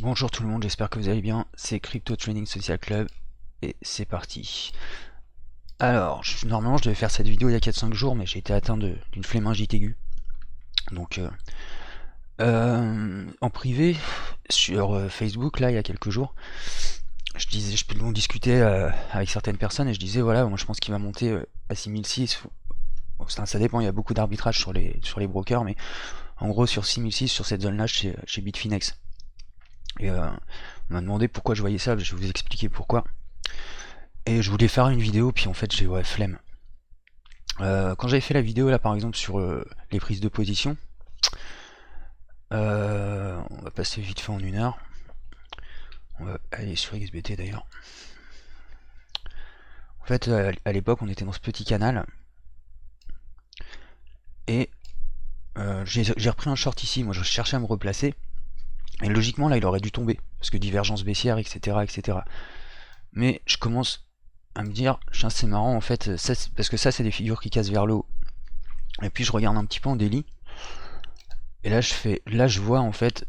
Bonjour tout le monde, j'espère que vous allez bien, c'est Crypto Trading Social Club et c'est parti. Alors, normalement je devais faire cette vidéo il y a 4-5 jours mais j'ai été atteint d'une phlébingite aiguë. Donc en privé, sur Facebook là il y a quelques jours, on discutait avec certaines personnes et je disais voilà, moi je pense qu'il va monter à 6006. Ça dépend, il y a beaucoup d'arbitrage sur les brokers, mais en gros sur 6006, sur cette zone là chez Bitfinex. Et on m'a demandé pourquoi je voyais ça, je vais vous expliquer pourquoi. Et je voulais faire une vidéo, puis en fait j'ai flemme. Quand j'avais fait la vidéo là par exemple sur les prises de position, on va passer vite fait en 1 heure. On va aller sur XBT d'ailleurs. En fait à l'époque on était dans ce petit canal. Et j'ai repris un short ici, moi je cherchais à me replacer. Et logiquement là il aurait dû tomber, parce que divergence baissière, etc. Mais je commence à me dire, c'est marrant en fait, parce que ça c'est des figures qui cassent vers le haut. Et puis je regarde un petit peu en daily. Et là je vois en fait,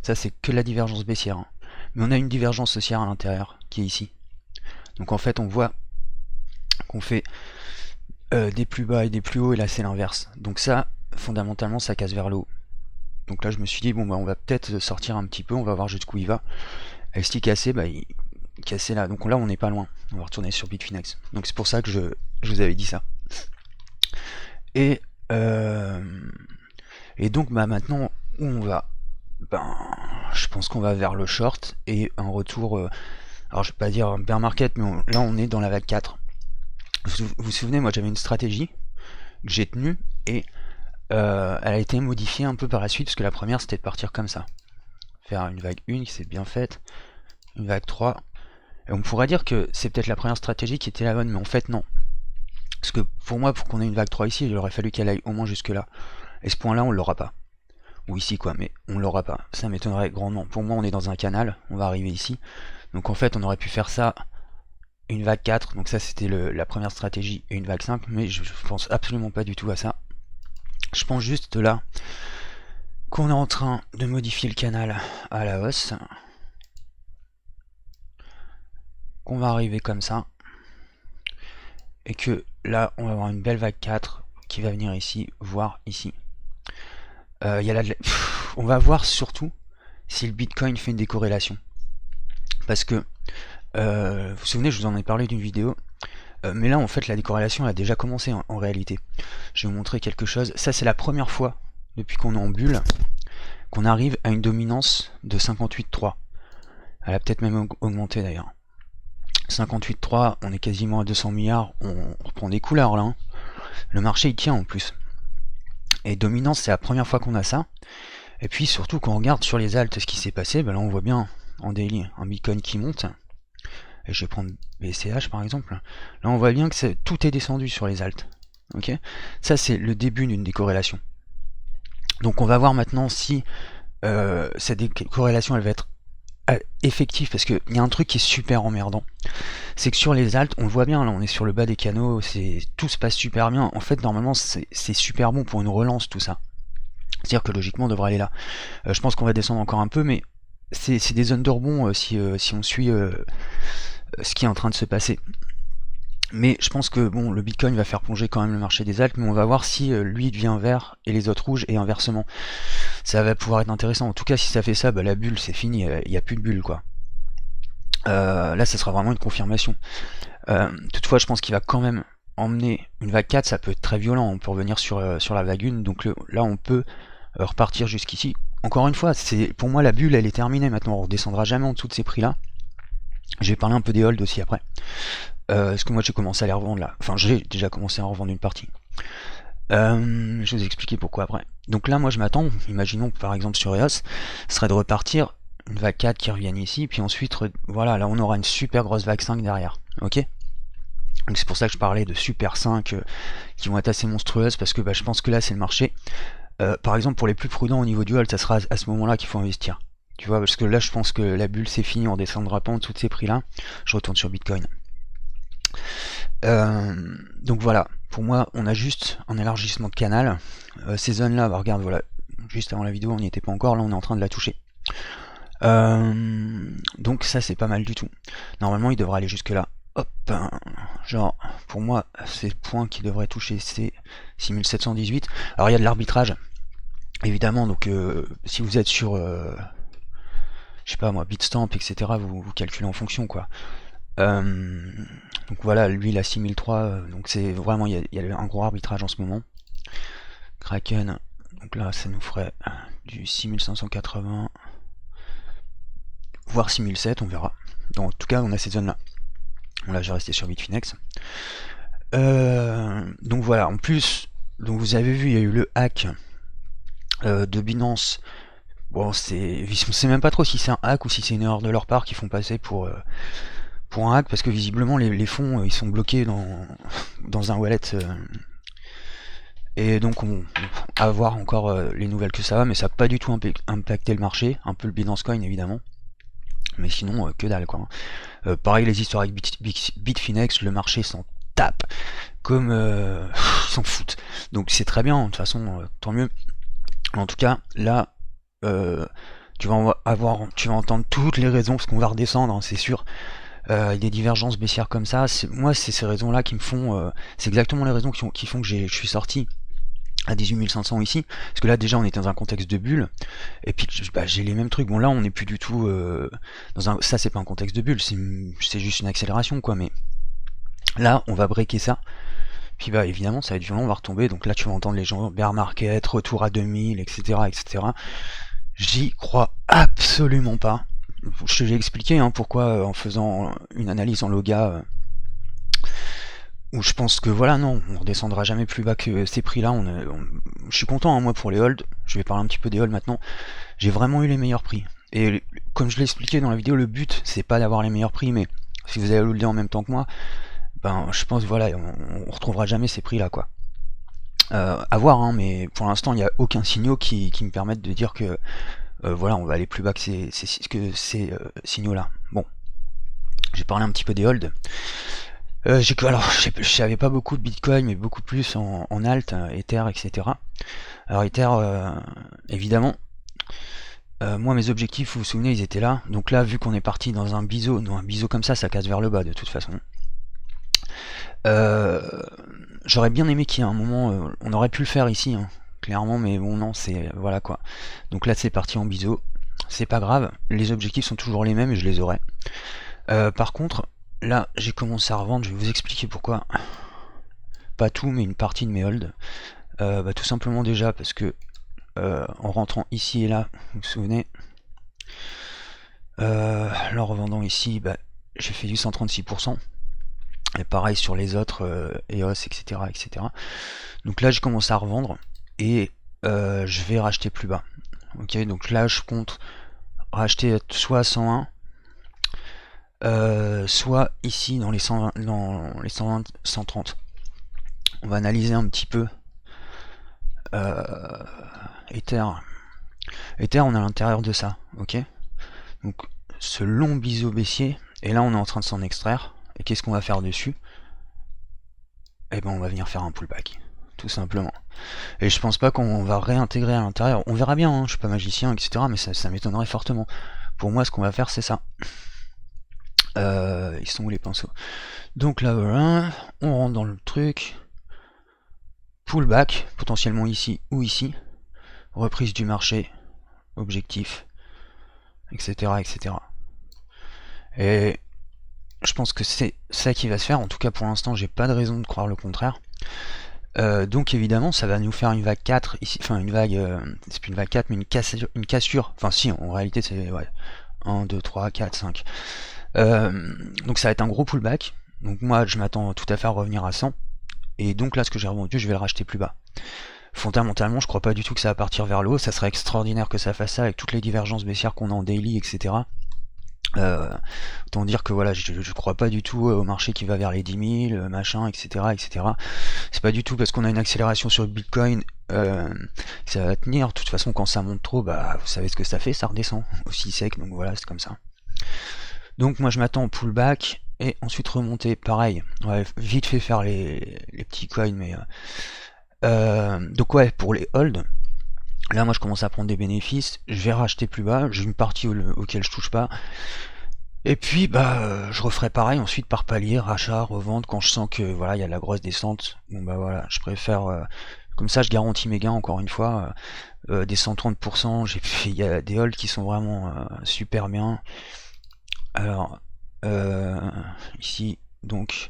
ça c'est que la divergence baissière. Hein. Mais on a une divergence haussière à l'intérieur, qui est ici. Donc en fait on voit qu'on fait des plus bas et des plus hauts, et là c'est l'inverse. Donc ça, fondamentalement, ça casse vers le haut. Donc là je me suis dit, bon bah on va peut-être sortir un petit peu, on va voir jusqu'où il va. Et s'il cassait, bah il cassait là. Donc là on n'est pas loin. On va retourner sur Bitfinex. Donc c'est pour ça que je vous avais dit ça. Et donc bah maintenant où on va, ben je pense qu'on va vers le short et un retour, alors je vais pas dire bear market, mais là on est dans la vague 4. Vous vous souvenez, moi j'avais une stratégie que j'ai tenue et elle a été modifiée un peu par la suite, parce que la première c'était de partir comme ça, faire une vague 1 qui s'est bien faite, une vague 3, et on pourrait dire que c'est peut-être la première stratégie qui était la bonne, mais en fait non. Parce que pour moi, pour qu'on ait une vague 3 ici, il aurait fallu qu'elle aille au moins jusque là. Et ce point là on l'aura pas. Ou ici quoi, mais on l'aura pas. Ça m'étonnerait grandement. Pour moi on est dans un canal, on va arriver ici. Donc en fait on aurait pu faire ça, une vague 4, donc ça c'était la première stratégie, et une vague 5, mais je pense absolument pas du tout à ça. Je pense juste là qu'on est en train de modifier le canal à la hausse, qu'on va arriver comme ça, et que là on va avoir une belle vague 4 qui va venir ici, voire ici. On va voir surtout si le Bitcoin fait une décorrélation. Parce que, vous vous souvenez, je vous en ai parlé d'une vidéo, mais là en fait la décorrélation a déjà commencé en réalité. Je vais vous montrer quelque chose. Ça c'est la première fois depuis qu'on est en bulle qu'on arrive à une dominance de 58,3. Elle a peut-être même augmenté d'ailleurs. 58,3, on est quasiment à 200 milliards, on reprend des couleurs là. Hein. Le marché il tient en plus. Et dominance c'est la première fois qu'on a ça. Et puis surtout quand on regarde sur les altes ce qui s'est passé, ben là on voit bien en daily un Bitcoin qui monte. Et je vais prendre BCH par exemple. Là on voit bien que tout est descendu sur les altes. Ok, ça c'est le début d'une décorrélation. Donc on va voir maintenant si cette décorrélation elle va être effective, parce qu'il y a un truc qui est super emmerdant, c'est que sur les altes on le voit bien, là on est sur le bas des canaux, tout se passe super bien, en fait normalement c'est super bon pour une relance tout ça, c'est à dire que logiquement on devrait aller là. Je pense qu'on va descendre encore un peu, mais c'est des zones de rebond si on suit ce qui est en train de se passer. Mais je pense que bon, le Bitcoin va faire plonger quand même le marché des altes, mais on va voir si lui devient vert et les autres rouges, et inversement. Ça va pouvoir être intéressant. En tout cas, si ça fait ça, bah, la bulle c'est fini, il n'y a plus de bulle quoi. Là, ça sera vraiment une confirmation. Toutefois, je pense qu'il va quand même emmener une vague 4, ça peut être très violent, on peut revenir sur la vague 1, donc là on peut repartir jusqu'ici. Encore une fois, pour moi la bulle elle est terminée maintenant, on redescendra jamais en dessous de ces prix là. Je vais parler un peu des holds aussi après. Parce que moi j'ai commencé à les revendre là. Enfin j'ai déjà commencé à en revendre une partie. Je vais vous expliquer pourquoi après. Donc là moi je m'attends, imaginons par exemple sur EOS, ce serait de repartir une vague 4 qui revienne ici, puis ensuite voilà, là on aura une super grosse vague 5 derrière. Ok. Donc c'est pour ça que je parlais de super 5 qui vont être assez monstrueuses, parce que je pense que là c'est le marché. Par exemple pour les plus prudents au niveau du hold, ça sera à ce moment là qu'il faut investir. Tu vois, parce que là je pense que la bulle c'est fini, on descendra pas en dessous de ces prix là. Je retourne sur Bitcoin. Donc voilà, pour moi on a juste un élargissement de canal. Ces zones là, regarde, voilà, juste avant la vidéo on n'y était pas encore, là on est en train de la toucher. Donc ça c'est pas mal du tout. Normalement il devrait aller jusque là. Hop, genre pour moi c'est le point qui devrait toucher, c'est 6718. Alors il y a de l'arbitrage évidemment, donc si vous êtes sur je sais pas moi, Bitstamp, etc., vous calculez en fonction quoi. Donc voilà, lui il a 6003, donc c'est vraiment, il y a un gros arbitrage en ce moment. Kraken, donc là ça nous ferait du 6580, voire 6007, on verra. Donc, en tout cas on a cette zone là. Bon, là je vais rester sur Bitfinex. Donc voilà, en plus, donc vous avez vu, il y a eu le hack de Binance. Bon, on sait même pas trop si c'est un hack ou si c'est une erreur de leur part qu'ils font passer pour un hack, parce que visiblement les fonds ils sont bloqués dans un wallet. Et donc on va voir encore les nouvelles que ça va, mais ça n'a pas du tout impacté le marché, un peu le Binance Coin évidemment. Mais sinon, que dalle quoi. Pareil, les histoires avec Bitfinex, le marché s'en tape. Comme ils s'en foutent. Donc c'est très bien, de toute façon, tant mieux. En tout cas, là, tu vas entendre toutes les raisons, parce qu'on va redescendre, hein, c'est sûr. Des divergences baissières comme ça, moi c'est ces raisons-là qui me font. C'est exactement les raisons qui font que je suis sorti à 18 500 ici, parce que là déjà on était dans un contexte de bulle, et puis j'ai les mêmes trucs. Bon là on n'est plus du tout ça c'est pas un contexte de bulle, c'est juste une accélération quoi, mais là on va breaker ça, puis bah évidemment ça va être violent, on va retomber, donc là tu vas entendre les gens bear market, retour à 2000, etc. etc. J'y crois absolument pas. Je te l'ai expliqué hein, pourquoi en faisant une analyse en Loga, où je pense que voilà, non, on redescendra jamais plus bas que ces prix-là. Je suis content, hein, moi, pour les holds. Je vais parler un petit peu des holds maintenant. J'ai vraiment eu les meilleurs prix. Et comme je l'ai expliqué dans la vidéo, le but, c'est pas d'avoir les meilleurs prix, mais si vous avez holdé en même temps que moi, ben, je pense, voilà, on retrouvera jamais ces prix-là, quoi. À voir, hein, mais pour l'instant, il n'y a aucun signal qui me permette de dire que, voilà, on va aller plus bas que ces signaux-là. Bon, j'ai parlé un petit peu des holds. Alors, je savais pas beaucoup de Bitcoin, mais beaucoup plus en alt, Ether, etc. Alors Ether, évidemment, moi mes objectifs, vous vous souvenez, ils étaient là. Donc là, vu qu'on est parti dans un biseau comme ça casse vers le bas de toute façon. J'aurais bien aimé qu'il y ait un moment, on aurait pu le faire ici, hein, clairement, mais bon non, c'est voilà quoi. Donc là c'est parti en biseau, c'est pas grave, les objectifs sont toujours les mêmes et je les aurai. Par contre, là, j'ai commencé à revendre, je vais vous expliquer pourquoi. Pas tout, mais une partie de mes holds. Tout simplement déjà parce que en rentrant ici et là, vous vous souvenez, là en revendant ici, j'ai fait du 136%. Et pareil sur les autres, EOS, etc., etc. Donc là, j'ai commencé à revendre et je vais racheter plus bas. Ok, donc là, je compte racheter soit à 101, soit ici dans les 120, 130. On va analyser un petit peu Ether. Ether, on est à l'intérieur de ça, ok. Donc ce long biseau baissier, et là on est en train de s'en extraire. Et qu'est-ce qu'on va faire dessus? Eh ben on va venir faire un pullback, tout simplement. Et je pense pas qu'on va réintégrer à l'intérieur. On verra bien, hein, je suis pas magicien, etc. Mais ça m'étonnerait fortement. Pour moi, ce qu'on va faire, c'est ça. Ils sont où les pinceaux? Donc là, voilà, on rentre dans le truc. Pullback, potentiellement ici ou ici. Reprise du marché, objectif, etc. etc. Et je pense que c'est ça qui va se faire. En tout cas, pour l'instant, j'ai pas de raison de croire le contraire. Donc évidemment, ça va nous faire une vague 4 ici. Enfin, une vague, c'est plus une vague 4, mais une cassure. Enfin, si, en réalité, c'est ouais, 1, 2, 3, 4, 5. Donc ça va être un gros pullback. Donc moi, je m'attends tout à fait à revenir à 100. Et donc là, ce que j'ai revendu, je vais le racheter plus bas. Fondamentalement, je crois pas du tout que ça va partir vers le haut. Ça serait extraordinaire que ça fasse ça avec toutes les divergences baissières qu'on a en daily, etc. Autant dire que voilà, je crois pas du tout au marché qui va vers les 10 000, machin, etc. etc. C'est pas du tout parce qu'on a une accélération sur le Bitcoin que ça va tenir. De toute façon, quand ça monte trop, vous savez ce que ça fait, ça redescend aussi sec, donc voilà, c'est comme ça. Donc moi je m'attends au pullback et ensuite remonter, pareil. Ouais, vite fait faire les petits coins, mais donc ouais, pour les holds, Là, moi, je commence à prendre des bénéfices. Je vais racheter plus bas. J'ai une partie auquel je touche pas. Et puis, je referai pareil ensuite par palier, rachat, revente, quand je sens que voilà, il y a de la grosse descente. Bon, bah voilà, je préfère. Comme ça, je garantis mes gains encore une fois. Des 130%, il y a des holds qui sont vraiment super bien. Alors, ici, donc.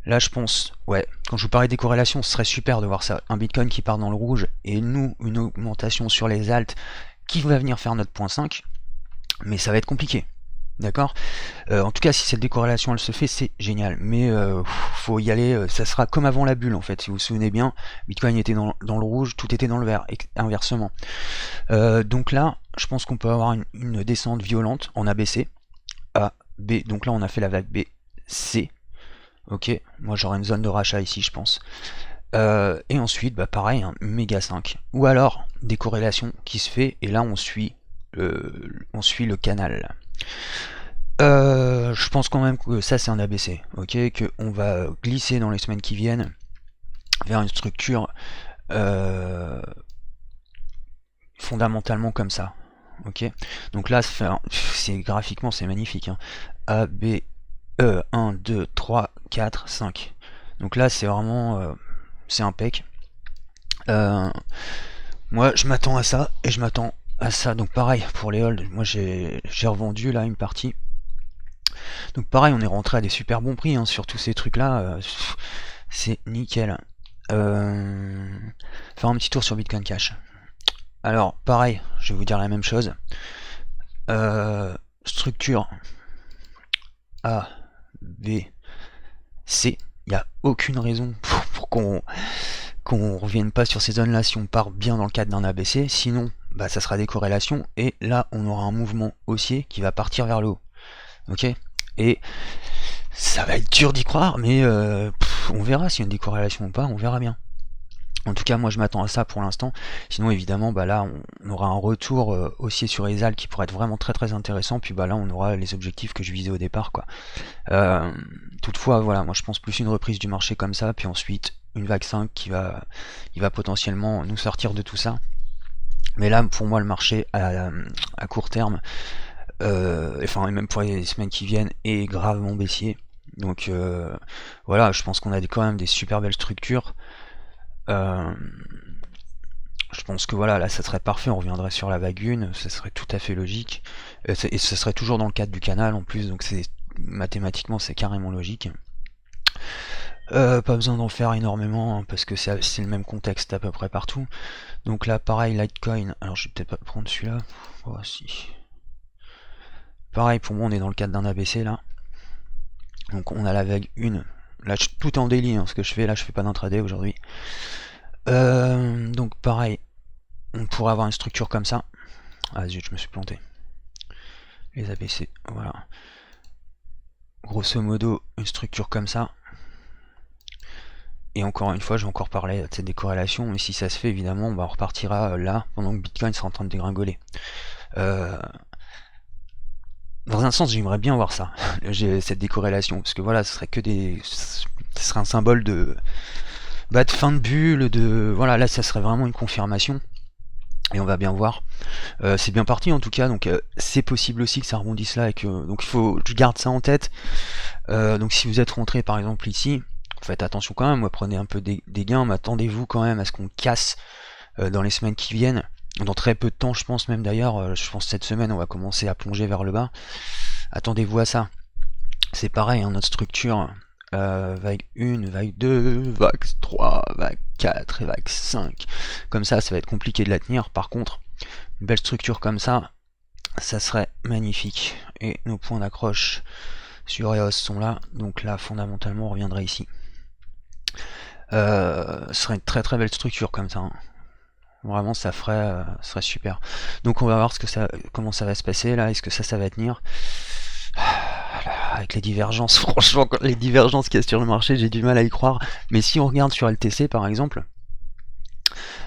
Là, je pense, ouais, quand je vous parlais des corrélations, ce serait super de voir ça. Un Bitcoin qui part dans le rouge et nous, une augmentation sur les alts qui va venir faire notre point 5, mais ça va être compliqué. D'accord. En tout cas, si cette décorrélation elle se fait, c'est génial. Mais faut y aller. Ça sera comme avant la bulle en fait. Si vous vous souvenez bien, Bitcoin était dans le rouge, tout était dans le vert, et inversement. Donc là, je pense qu'on peut avoir une descente violente en ABC. A, B. Donc là, on a fait la vague B, C. Ok, moi j'aurai une zone de rachat ici, je pense. Et ensuite, pareil, un méga 5. Ou alors des corrélations qui se fait, et là on suit le canal. Je pense quand même que ça c'est un ABC, ok, qu'on va glisser dans les semaines qui viennent vers une structure fondamentalement comme ça, ok. Donc là, c'est graphiquement c'est magnifique, hein. A, B, E, 1, 2, 3, 4, 5. Donc là, c'est vraiment c'est impec. Moi, je m'attends à ça et je m'attends à ça. Donc pareil pour les holds. Moi, j'ai revendu là une partie. Donc pareil, on est rentré à des super bons prix hein, sur tous ces trucs-là. C'est nickel. Faire un petit tour sur Bitcoin Cash. Alors pareil, je vais vous dire la même chose. Structure A, B, C. Il n'y a aucune raison pour qu'on revienne pas sur ces zones là si on part bien dans le cadre d'un ABC, sinon ça sera des corrélations et là on aura un mouvement haussier qui va partir vers le haut, ok, et ça va être dur d'y croire mais on verra s'il y a une décorrélation ou pas, on verra bien. En tout cas, moi je m'attends à ça pour l'instant. Sinon, évidemment, là on aura un retour haussier sur les AL qui pourrait être vraiment très très intéressant. Puis là on aura les objectifs que je visais au départ, quoi. Toutefois, voilà, moi je pense plus une reprise du marché comme ça, puis ensuite une vague 5 qui va potentiellement nous sortir de tout ça. Mais là, pour moi, le marché à court terme, enfin et même pour les semaines qui viennent, est gravement baissier. Donc voilà, je pense qu'on a quand même des super belles structures. Je pense que voilà, là ça serait parfait, on reviendrait sur la vague 1, ça serait tout à fait logique. Et ce serait toujours dans le cadre du canal en plus, donc c'est mathématiquement c'est carrément logique. Pas besoin d'en faire énormément hein, parce que c'est le même contexte à peu près partout. Donc là pareil, Litecoin, alors je vais peut-être pas prendre celui-là. Voici. Pareil pour moi on est dans le cadre d'un ABC là. Donc on a la vague 1. Là tout est en daily hein, ce que je fais, là je fais pas d'intraday aujourd'hui. Donc pareil, on pourrait avoir une structure comme ça. Ah zut, je me suis planté. Les ABC, voilà. Grosso modo, une structure comme ça. Et encore une fois, je vais encore parler de cette décorrélation, mais si ça se fait, évidemment, on repartira là, pendant que Bitcoin sera en train de dégringoler. Dans un sens, j'aimerais bien voir ça, cette décorrélation, parce que voilà, ce serait que ce serait un symbole de fin de bulle, voilà, là, ça serait vraiment une confirmation. Et on va bien voir. C'est bien parti en tout cas, donc c'est possible aussi que ça rebondisse là, donc il faut que je garde ça en tête. Donc si vous êtes rentré par exemple ici, faites attention quand même, prenez un peu des gains, mais attendez-vous quand même à ce qu'on casse dans les semaines qui viennent. Dans très peu de temps, je pense même d'ailleurs, je pense cette semaine on va commencer à plonger vers le bas. Attendez-vous à ça. C'est pareil, hein, notre structure, vague 1, vague 2, vague 3, vague 4 et vague 5. Comme ça va être compliqué de la tenir. Par contre, une belle structure comme ça serait magnifique. Et nos points d'accroche sur EOS sont là. Donc là, fondamentalement, on reviendrait ici. Ce serait une très très belle structure comme ça. Hein. Vraiment, ça serait super. Donc on va voir comment ça va se passer là. Est-ce que ça va tenir? Avec les divergences, franchement, les divergences qu'il y a sur le marché, j'ai du mal à y croire. Mais si on regarde sur LTC par exemple,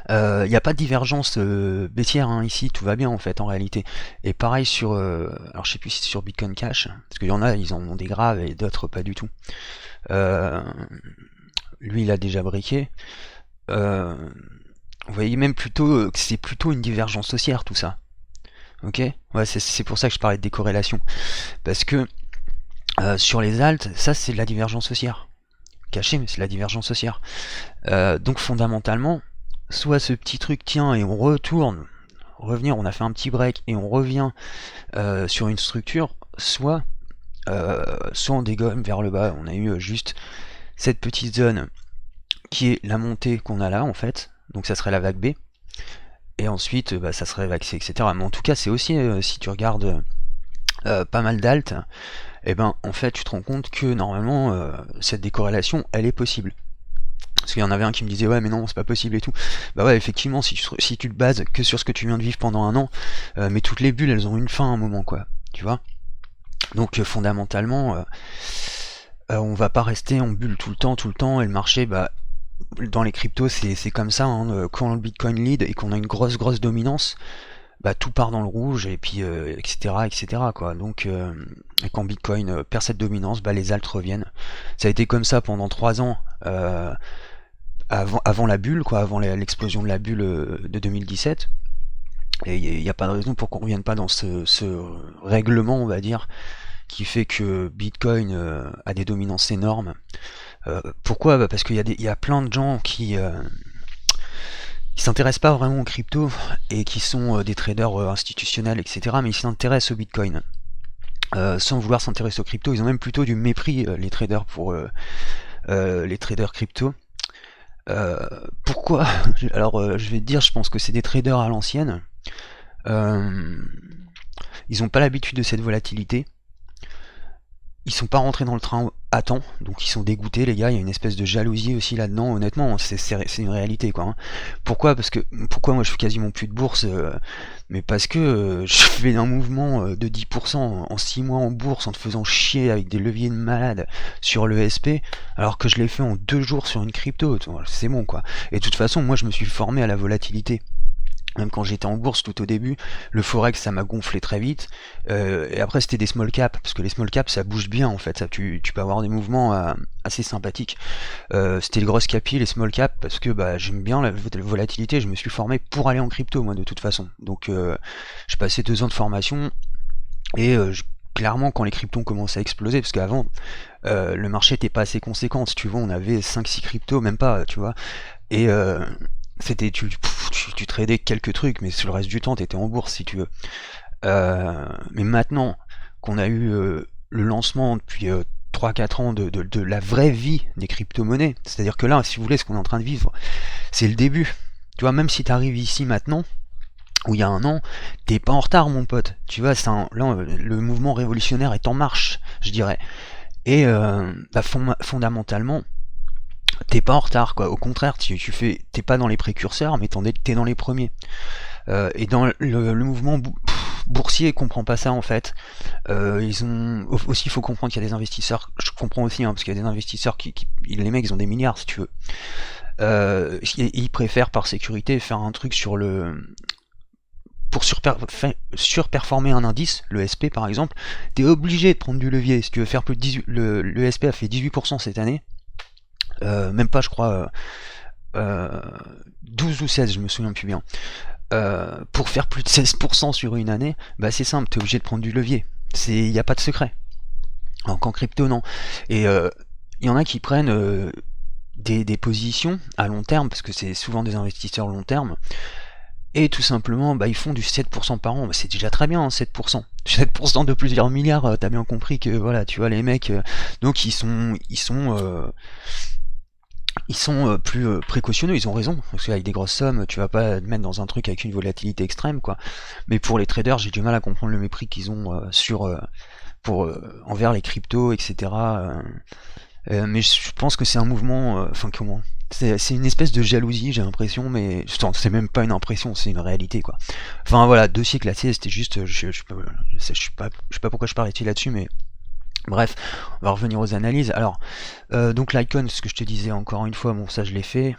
il n'y a pas de divergence baissière hein, ici, tout va bien en fait en réalité. Et pareil sur, alors je sais plus si c'est sur Bitcoin Cash, parce qu'il y en a, ils en ont des graves et d'autres pas du tout. Lui il a déjà briqué. Vous voyez même plutôt que c'est plutôt une divergence haussière tout ça. Ok, ouais, c'est pour ça que je parlais de décorrélation. Parce que sur les alts, ça c'est de la divergence haussière. Caché, mais c'est de la divergence haussière. Donc fondamentalement, soit ce petit truc tient et on retourne, revenir, on a fait un petit break et on revient sur une structure, soit on dégomme vers le bas. On a eu juste cette petite zone qui est la montée qu'on a là en fait, donc ça serait la vague B, et ensuite bah, ça serait vague C, etc. Mais en tout cas c'est aussi, si tu regardes pas mal d'alt, et ben en fait tu te rends compte que normalement cette décorrélation elle est possible. Parce qu'il y en avait un qui me disait ouais mais non c'est pas possible et tout. Bah ouais effectivement si tu te bases que sur ce que tu viens de vivre pendant un an, mais toutes les bulles elles ont une fin à un moment quoi, tu vois. Donc fondamentalement on va pas rester en bulle tout le temps, et le marché bah dans les cryptos c'est comme ça, hein. Quand le Bitcoin lead et qu'on a une grosse dominance, bah tout part dans le rouge et puis etc quoi. Donc quand Bitcoin perd cette dominance, bah les alts reviennent. Ça a été comme ça pendant 3 ans avant la bulle quoi, avant l'explosion de la bulle de 2017. Et il n'y a pas de raison pour qu'on revienne pas dans ce règlement on va dire qui fait que Bitcoin a des dominances énormes. Pourquoi bah parce qu'il y a plein de gens qui s'intéressent pas vraiment aux crypto et qui sont des traders institutionnels, etc. Mais ils s'intéressent au Bitcoin. Sans vouloir s'intéresser aux crypto, ils ont même plutôt du mépris, les traders, pour les traders crypto. Pourquoi? Alors je vais te dire, je pense que c'est des traders à l'ancienne. Ils n'ont pas l'habitude de cette volatilité. Ils sont pas rentrés dans le train à temps, donc ils sont dégoûtés les gars, il y a une espèce de jalousie aussi là-dedans, honnêtement, c'est une réalité quoi. Hein. Pourquoi moi je fais quasiment plus de bourse, mais parce que je fais un mouvement de 10% en 6 mois en bourse en te faisant chier avec des leviers de malade sur le SP, alors que je l'ai fait en 2 jours sur une crypto, c'est bon quoi. Et de toute façon, moi je me suis formé à la volatilité. Même quand j'étais en bourse tout au début, le forex ça m'a gonflé très vite. Et après c'était des small caps, parce que les small caps ça bouge bien en fait, ça, tu peux avoir des mouvements assez sympathiques. C'était les grosses capis, les small caps, parce que bah, j'aime bien la volatilité, je me suis formé pour aller en crypto moi de toute façon. Donc j'ai passé 2 ans de formation, et clairement quand les cryptos ont commencé à exploser, parce qu'avant le marché était pas assez conséquent, si tu vois on avait 5-6 cryptos, même pas, tu vois. Et c'était tu tradais quelques trucs, mais sur le reste du temps t'étais en bourse si tu veux. Mais maintenant qu'on a eu le lancement depuis 3-4 ans de la vraie vie des crypto-monnaies, c'est-à-dire que là, si vous voulez, ce qu'on est en train de vivre, c'est le début. Tu vois, même si t'arrives ici maintenant, où il y a un an, t'es pas en retard mon pote. Tu vois, là, le mouvement révolutionnaire est en marche, je dirais. Et bah, fondamentalement, t'es pas en retard quoi, au contraire t'es pas dans les précurseurs mais t'es dans les premiers. Et dans le mouvement boursier comprend pas ça en fait. Ils ont aussi, il faut comprendre qu'il y a des investisseurs, je comprends aussi hein, parce qu'il y a des investisseurs les mecs ils ont des milliards si tu veux. Ils préfèrent par sécurité faire un truc sur pour surperformer un indice, le SP par exemple, t'es obligé de prendre du levier. Si tu veux faire plus de 18, le SP a fait 18% cette année. Même pas je crois 12 ou 16, je me souviens plus bien. Pour faire plus de 16% sur une année, bah c'est simple, t'es obligé de prendre du levier. Il n'y a pas de secret. Alors qu'en crypto non. Et il y en a qui prennent des positions à long terme, parce que c'est souvent des investisseurs long terme, et tout simplement bah, ils font du 7% par an. Bah, c'est déjà très bien hein, 7%. 7% de plusieurs milliards, t'as bien compris que voilà, tu vois les mecs, donc ils sont plus précautionneux, ils ont raison, parce qu'avec des grosses sommes, tu vas pas te mettre dans un truc avec une volatilité extrême, quoi. Mais pour les traders, j'ai du mal à comprendre le mépris qu'ils ont envers les cryptos, etc. Mais je pense que c'est un mouvement, enfin comment c'est une espèce de jalousie, j'ai l'impression, mais c'est même pas une impression, c'est une réalité, quoi. Enfin voilà, 2 siècles là, c'était juste, je sais pas pourquoi je parlais là-dessus, mais bref, on va revenir aux analyses. Alors, donc l'icon, ce que je te disais encore une fois, bon ça je l'ai fait.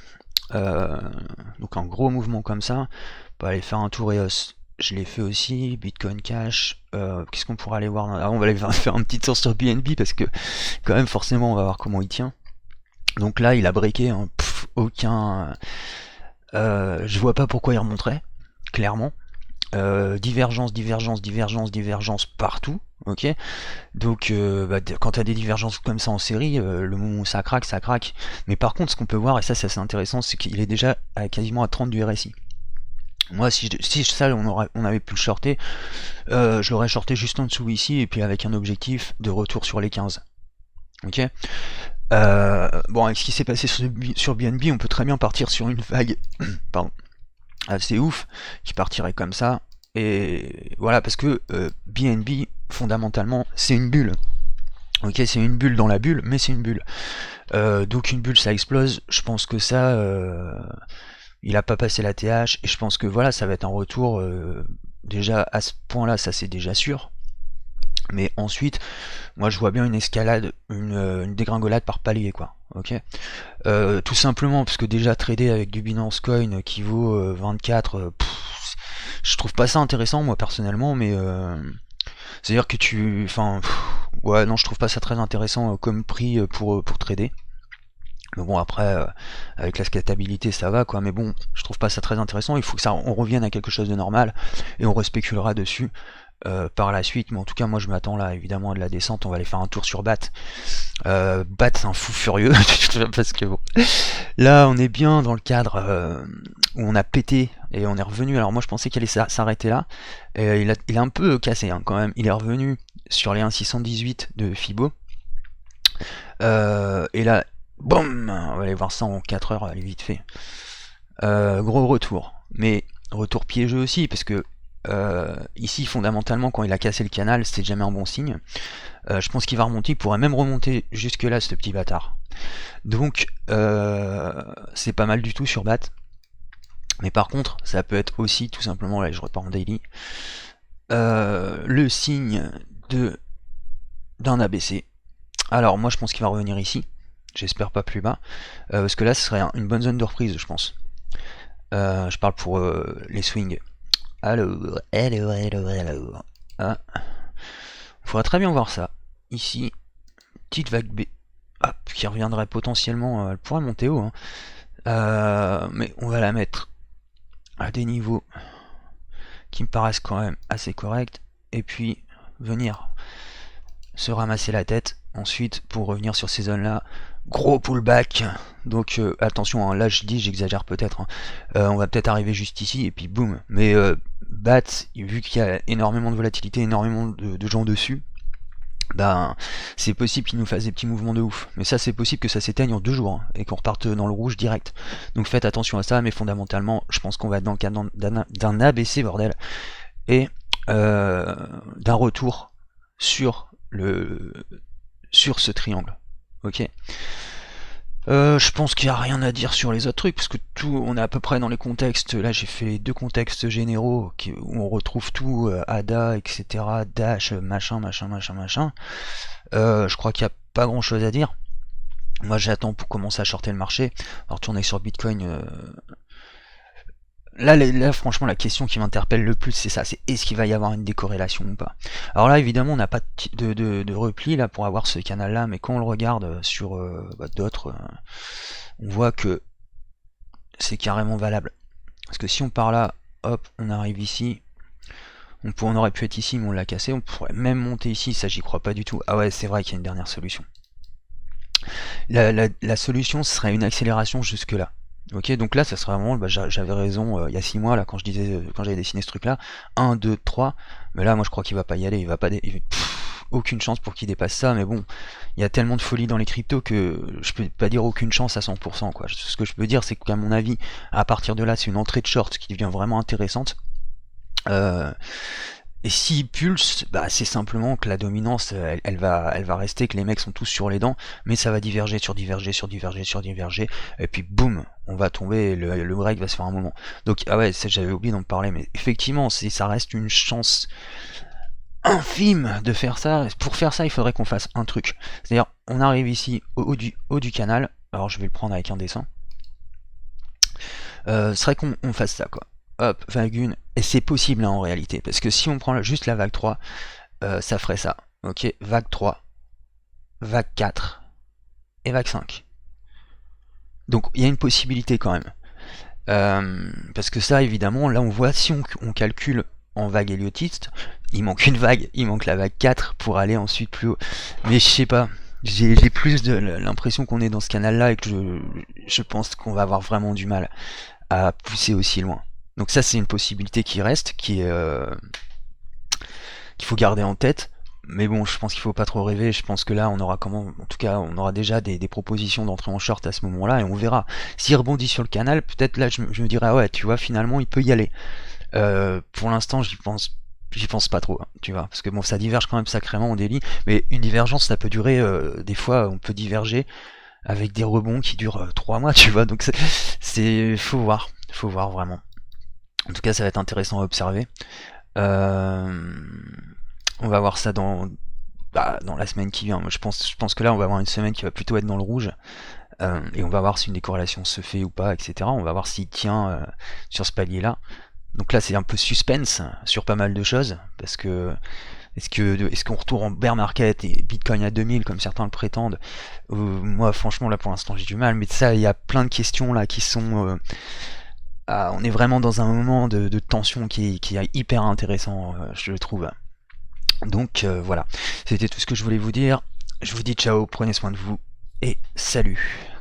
Donc un gros mouvement comme ça. On peut aller faire un tour EOS. Je l'ai fait aussi. Bitcoin Cash. Qu'est-ce qu'on pourrait aller voir on va aller faire un petit tour sur BNB parce que quand même forcément on va voir comment il tient. Donc là il a breaké, hein, aucun Je vois pas pourquoi il remonterait, clairement. Divergence, divergence, divergence, divergence partout, ok. Donc quand tu as des divergences comme ça en série, le moment où ça craque. Mais par contre, ce qu'on peut voir, et ça c'est assez intéressant, c'est qu'il est déjà quasiment à 30 du RSI. Moi, si ça on avait pu le shorter, je l'aurais shorté juste en dessous ici, et puis avec un objectif de retour sur les 15. Ok. Bon, avec ce qui s'est passé sur BNB, on peut très bien partir sur une vague pardon, assez ouf, qui partirait comme ça. Et voilà, parce que BNB, fondamentalement, c'est une bulle. Ok, c'est une bulle dans la bulle, mais c'est une bulle. Donc une bulle, ça explose. Je pense que ça, il a pas passé la TH, et je pense que voilà, ça va être un retour. Déjà à ce point-là, ça c'est déjà sûr. Mais ensuite, moi je vois bien une escalade, une dégringolade par palier, quoi. Ok. Tout simplement parce que déjà trader avec du Binance Coin qui vaut 24, je trouve pas ça intéressant moi personnellement, mais c'est à dire que ouais, non, je trouve pas ça très intéressant comme prix pour trader. Mais bon, après, avec la scalabilité, ça va, quoi. Mais bon, je trouve pas ça très intéressant. Il faut que ça, on revienne à quelque chose de normal et on respéculera dessus par la suite. Mais en tout cas, moi, je m'attends là, évidemment, à de la descente. On va aller faire un tour sur BAT. BAT, c'est un fou furieux parce que bon, là, on est bien dans le cadre où on a pété et on est revenu. Alors moi, je pensais qu'il allait s'arrêter là. Il a un peu cassé hein, quand même. Il est revenu sur les 1,618 de Fibo. Et là, boum, on va aller voir ça en 4 heures, allez vite fait. Gros retour, mais retour piégeux aussi, parce que ici, fondamentalement, quand il a cassé le canal, c'était jamais un bon signe. Je pense qu'il va remonter, il pourrait même remonter jusque là, ce petit bâtard. Donc, c'est pas mal du tout sur BAT. Mais par contre, ça peut être aussi, tout simplement, là je repars en daily, le signe d'un ABC. Alors moi je pense qu'il va revenir ici, j'espère pas plus bas, parce que là ce serait une bonne zone de reprise je pense. Je parle pour les swings. Alors, ah. Faudra très bien voir ça. Ici, petite vague B, qui reviendrait potentiellement, elle pourrait monter haut, hein. Mais on va la mettre à des niveaux qui me paraissent quand même assez corrects, et puis venir se ramasser la tête ensuite pour revenir sur ces zones là. Gros pullback, donc attention hein, là je dis j'exagère peut-être hein. On va peut-être arriver juste ici et puis boum, mais BAT, vu qu'il y a énormément de volatilité, énormément de gens dessus, ben c'est possible qu'il nous fasse des petits mouvements de ouf, mais ça c'est possible que ça s'éteigne en 2 jours hein, et qu'on reparte dans le rouge direct. Donc faites attention à ça, mais fondamentalement je pense qu'on va être dans le cadre d'un ABC bordel, et d'un retour sur ce triangle. Ok. Je pense qu'il n'y a rien à dire sur les autres trucs, parce que tout, on est à peu près dans les contextes. Là, j'ai fait 2 contextes généraux où on retrouve tout, ADA, etc., Dash, machin. Je crois qu'il n'y a pas grand chose à dire. Moi, j'attends pour commencer à shorter le marché. Alors, tourner sur Bitcoin. Là, franchement, la question qui m'interpelle le plus, c'est ça, c'est est-ce qu'il va y avoir une décorrélation ou pas. Alors là, évidemment, on n'a pas de repli là pour avoir ce canal-là, mais quand on le regarde sur d'autres, on voit que c'est carrément valable. Parce que si on part là, hop, on arrive ici, on aurait pu être ici, mais on l'a cassé, on pourrait même monter ici, ça j'y crois pas du tout. Ah ouais, c'est vrai qu'il y a une dernière solution. La solution, ce serait une accélération jusque là. Ok, donc là, ça serait vraiment, j'avais raison il y a 6 mois là quand j'avais dessiné ce truc-là, 1, 2, 3, mais là, moi, je crois qu'il va pas y aller, il va pas, aucune chance pour qu'il dépasse ça, mais bon, il y a tellement de folie dans les cryptos que je peux pas dire aucune chance à 100%, quoi. Ce que je peux dire, c'est qu'à mon avis, à partir de là, c'est une entrée de short qui devient vraiment intéressante. Et s'il pulse, c'est simplement que la dominance, elle va rester, que les mecs sont tous sur les dents, mais ça va diverger sur diverger, et puis boum, on va tomber, et le break va se faire un moment. Donc, ah ouais, j'avais oublié d'en parler, mais effectivement, ça reste une chance infime de faire ça. Pour faire ça, il faudrait qu'on fasse un truc. C'est-à-dire, on arrive ici, au haut du canal, alors je vais le prendre avec un dessin, ce serait qu'on fasse ça, quoi. Hop, vague 1, et c'est possible hein, en réalité, parce que si on prend juste la vague 3, ça ferait ça, ok, vague 3, vague 4, et vague 5. Donc il y a une possibilité quand même. Parce que ça, évidemment, là on voit, si on calcule en vague héliotiste, il manque une vague, il manque la vague 4 pour aller ensuite plus haut. Mais je sais pas, j'ai plus de l'impression qu'on est dans ce canal-là et que je pense qu'on va avoir vraiment du mal à pousser aussi loin. Donc ça, c'est une possibilité qui reste, qu'il faut garder en tête. Mais bon, je pense qu'il faut pas trop rêver. Je pense que là, on aura en tout cas, on aura déjà des propositions d'entrée en short à ce moment-là, et on verra. S'il rebondit sur le canal, peut-être là, je me dirais, ah ouais, tu vois, finalement, il peut y aller. Pour l'instant, j'y pense pas trop, hein, tu vois, parce que bon, ça diverge quand même sacrément en daily, mais une divergence, ça peut durer, des fois, on peut diverger avec des rebonds qui durent 3 mois, tu vois, donc faut voir vraiment. En tout cas, ça va être intéressant à observer. Euh, on va voir ça dans la semaine qui vient. Moi, je pense que là, on va avoir une semaine qui va plutôt être dans le rouge. Et on va voir si une décorrélation se fait ou pas, etc. On va voir s'il tient sur ce palier-là. Donc là, c'est un peu suspense sur pas mal de choses, parce que est-ce qu'on retourne en bear market et Bitcoin à 2000 comme certains le prétendent? Moi, franchement, là pour l'instant, j'ai du mal. Mais ça, il y a plein de questions là qui sont on est vraiment dans un moment de tension qui est hyper intéressant, je le trouve. Donc voilà, c'était tout ce que je voulais vous dire. Je vous dis ciao, prenez soin de vous et salut.